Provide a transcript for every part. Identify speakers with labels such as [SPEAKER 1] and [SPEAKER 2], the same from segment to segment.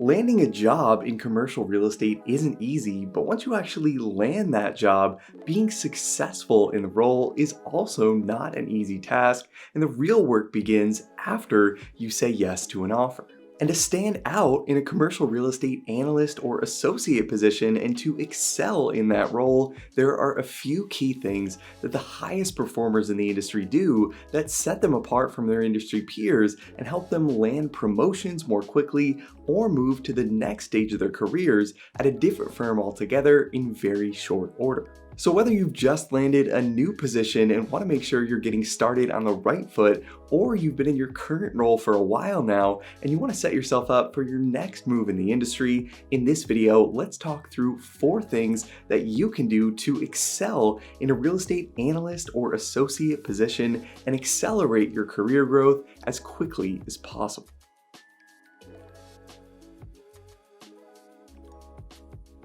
[SPEAKER 1] Landing a job in commercial real estate isn't easy, but once you actually land that job, being successful in the role is also not an easy task, and the real work begins after you say yes to an offer. And to stand out in a commercial real estate analyst or associate position and to excel in that role, there are a few key things that the highest performers in the industry do that set them apart from their industry peers and help them land promotions more quickly or move to the next stage of their careers at a different firm altogether in very short order. So whether you've just landed a new position and want to make sure you're getting started on the right foot, or you've been in your current role for a while now and you want to set yourself up for your next move in the industry, in this video, let's talk through 4 things that you can do to excel in a real estate analyst or associate position and accelerate your career growth as quickly as possible.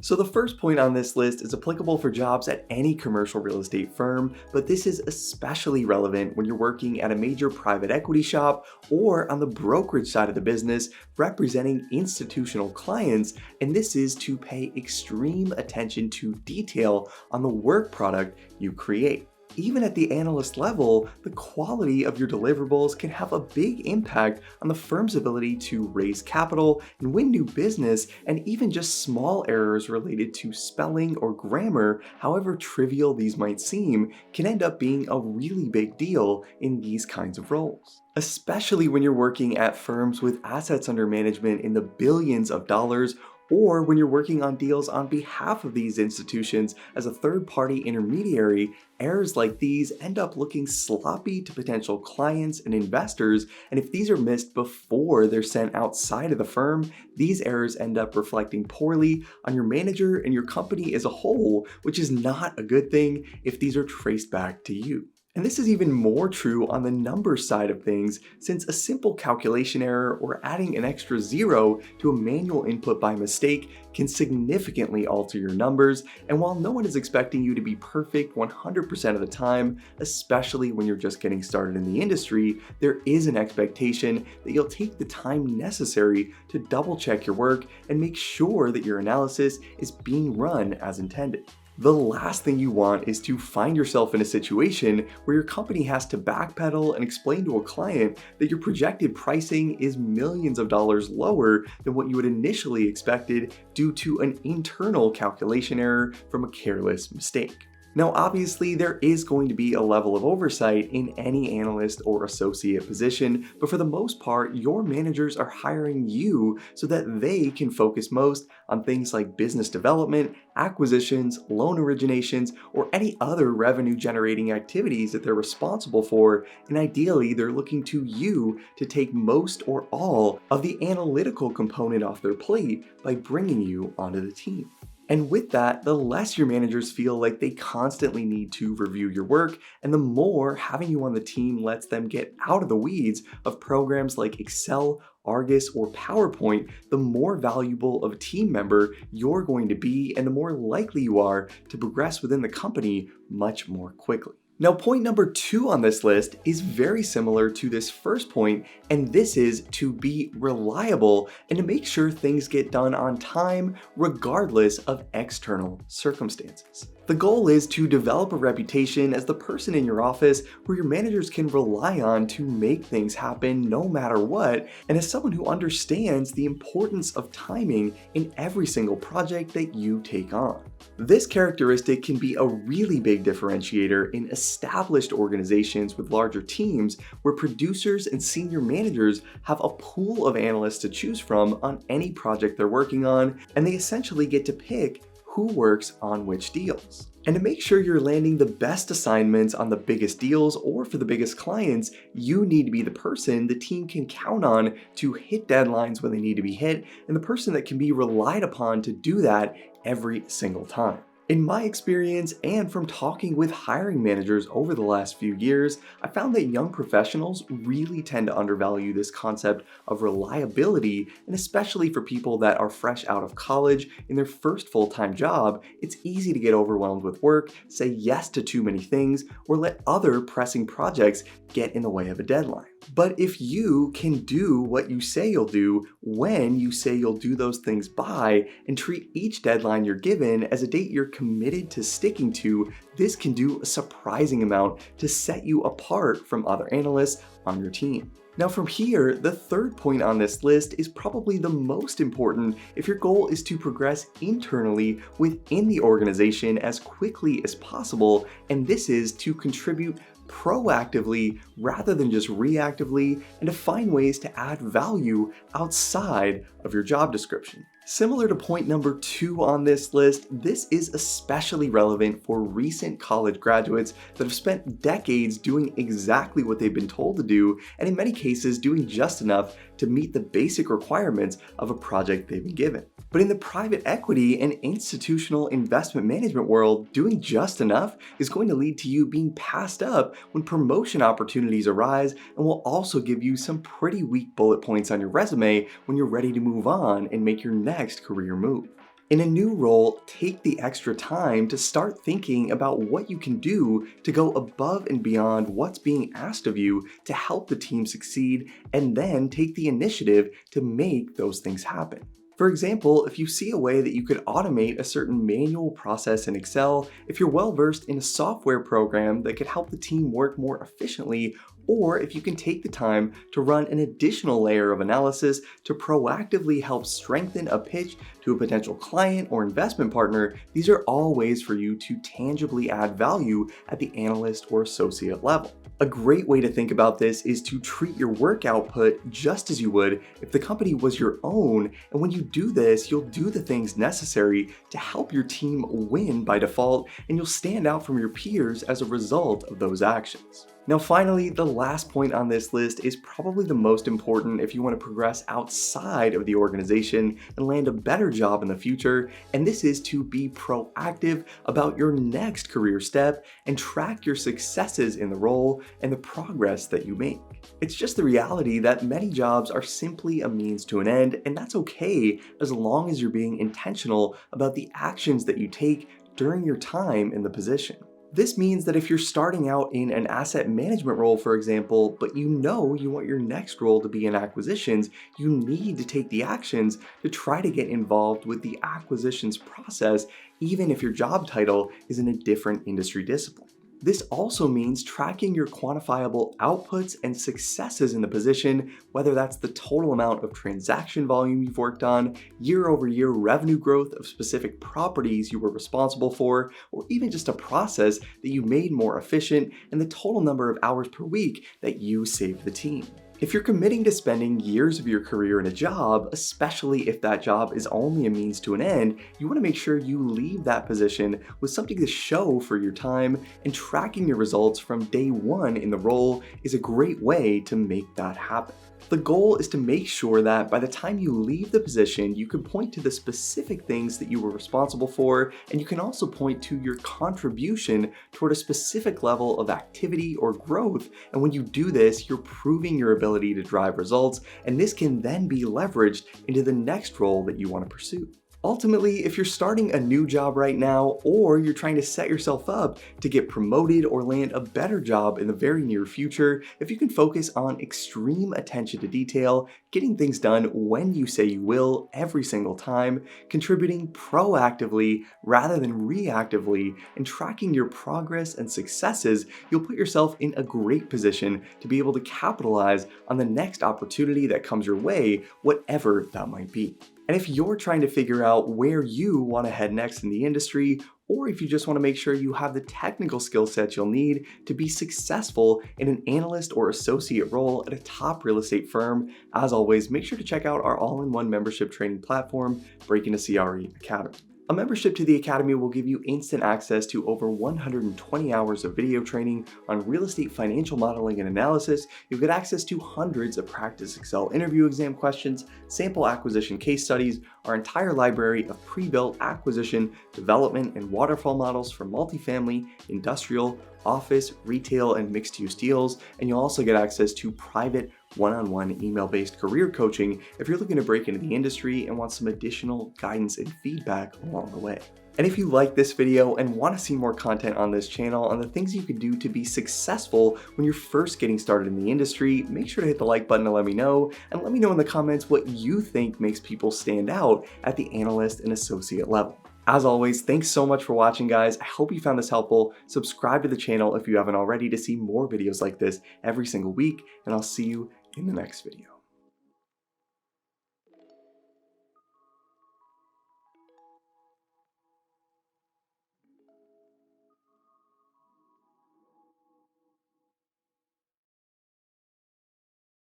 [SPEAKER 1] So the first point on this list is applicable for jobs at any commercial real estate firm, but this is especially relevant when you're working at a major private equity shop or on the brokerage side of the business representing institutional clients, and this is to pay extreme attention to detail on the work product you create. Even at the analyst level, the quality of your deliverables can have a big impact on the firm's ability to raise capital and win new business, and even just small errors related to spelling or grammar, however trivial these might seem, can end up being a really big deal in these kinds of roles. Especially when you're working at firms with assets under management in the billions of dollars, or when you're working on deals on behalf of these institutions as a third-party intermediary, errors like these end up looking sloppy to potential clients and investors, and if these are missed before they're sent outside of the firm, these errors end up reflecting poorly on your manager and your company as a whole, which is not a good thing if these are traced back to you. And this is even more true on the numbers side of things, since a simple calculation error or adding an extra 0 to a manual input by mistake can significantly alter your numbers. And while no one is expecting you to be perfect 100% of the time, especially when you're just getting started in the industry, there is an expectation that you'll take the time necessary to double check your work and make sure that your analysis is being run as intended. The last thing you want is to find yourself in a situation where your company has to backpedal and explain to a client that your projected pricing is millions of dollars lower than what you had initially expected due to an internal calculation error from a careless mistake. Now, obviously, there is going to be a level of oversight in any analyst or associate position, but for the most part, your managers are hiring you so that they can focus most on things like business development, acquisitions, loan originations, or any other revenue generating activities that they're responsible for, and ideally, they're looking to you to take most or all of the analytical component off their plate by bringing you onto the team. And with that, the less your managers feel like they constantly need to review your work, and the more having you on the team lets them get out of the weeds of programs like Excel, Argus, or PowerPoint, the more valuable of a team member you're going to be, and the more likely you are to progress within the company much more quickly. Now, point number 2 on this list is very similar to this first point, and this is to be reliable and to make sure things get done on time regardless of external circumstances. The goal is to develop a reputation as the person in your office where your managers can rely on to make things happen no matter what, and as someone who understands the importance of timing in every single project that you take on. This characteristic can be a really big differentiator in established organizations with larger teams where producers and senior managers have a pool of analysts to choose from on any project they're working on, and they essentially get to pick who works on which deals. And to make sure you're landing the best assignments on the biggest deals or for the biggest clients, you need to be the person the team can count on to hit deadlines when they need to be hit, and the person that can be relied upon to do that every single time. In my experience and from talking with hiring managers over the last few years, I found that young professionals really tend to undervalue this concept of reliability, and especially for people that are fresh out of college in their first full-time job, it's easy to get overwhelmed with work, say yes to too many things, or let other pressing projects get in the way of a deadline. But if you can do what you say you'll do when you say you'll do those things by, and treat each deadline you're given as a date you're committed to sticking to, this can do a surprising amount to set you apart from other analysts on your team. Now from here, the third point on this list is probably the most important if your goal is to progress internally within the organization as quickly as possible, and this is to contribute proactively rather than just reactively, and to find ways to add value outside of your job description. Similar to point number 2 on this list, this is especially relevant for recent college graduates that have spent decades doing exactly what they've been told to do, and in many cases doing just enough to meet the basic requirements of a project they've been given. But in the private equity and institutional investment management world, doing just enough is going to lead to you being passed up when promotion opportunities arise, and will also give you some pretty weak bullet points on your resume when you're ready to move on and make your next career move. In a new role, take the extra time to start thinking about what you can do to go above and beyond what's being asked of you to help the team succeed, and then take the initiative to make those things happen. For example, if you see a way that you could automate a certain manual process in Excel, if you're well versed in a software program that could help the team work more efficiently, or if you can take the time to run an additional layer of analysis to proactively help strengthen a pitch to a potential client or investment partner, these are all ways for you to tangibly add value at the analyst or associate level. A great way to think about this is to treat your work output just as you would if the company was your own, and when you do this, you'll do the things necessary to help your team win by default, and you'll stand out from your peers as a result of those actions. Now finally, the last point on this list is probably the most important if you want to progress outside of the organization and land a better job in the future, and this is to be proactive about your next career step and track your successes in the role and the progress that you make. It's just the reality that many jobs are simply a means to an end, and that's okay as long as you're being intentional about the actions that you take during your time in the position. This means that if you're starting out in an asset management role, for example, but you know you want your next role to be in acquisitions, you need to take the actions to try to get involved with the acquisitions process, even if your job title is in a different industry discipline. This also means tracking your quantifiable outputs and successes in the position, whether that's the total amount of transaction volume you've worked on, year-over-year revenue growth of specific properties you were responsible for, or even just a process that you made more efficient, and the total number of hours per week that you saved the team. If you're committing to spending years of your career in a job, especially if that job is only a means to an end, you want to make sure you leave that position with something to show for your time, and tracking your results from day one in the role is a great way to make that happen. The goal is to make sure that by the time you leave the position, you can point to the specific things that you were responsible for, and you can also point to your contribution toward a specific level of activity or growth. And when you do this, you're proving your ability to drive results, and this can then be leveraged into the next role that you want to pursue. Ultimately, if you're starting a new job right now, or you're trying to set yourself up to get promoted or land a better job in the very near future, if you can focus on extreme attention to detail, getting things done when you say you will every single time, contributing proactively rather than reactively, and tracking your progress and successes, you'll put yourself in a great position to be able to capitalize on the next opportunity that comes your way, whatever that might be. And if you're trying to figure out where you want to head next in the industry, or if you just want to make sure you have the technical skill sets you'll need to be successful in an analyst or associate role at a top real estate firm, as always, make sure to check out our all-in-one membership training platform, Break Into CRE Academy. A membership to the Academy will give you instant access to over 120 hours of video training on real estate financial modeling and analysis. You'll get access to hundreds of practice Excel interview exam questions, sample acquisition case studies, our entire library of pre-built acquisition, development, and waterfall models for multifamily, industrial, office, retail, and mixed-use deals, and you'll also get access to private one-on-one email-based career coaching if you're looking to break into the industry and want some additional guidance and feedback along the way. And if you like this video and want to see more content on this channel on the things you can do to be successful when you're first getting started in the industry, make sure to hit the like button to let me know, and let me know in the comments what you think makes people stand out at the analyst and associate level. As always, thanks so much for watching, guys. I hope you found this helpful. Subscribe to the channel if you haven't already to see more videos like this every single week, and I'll see you in the next video.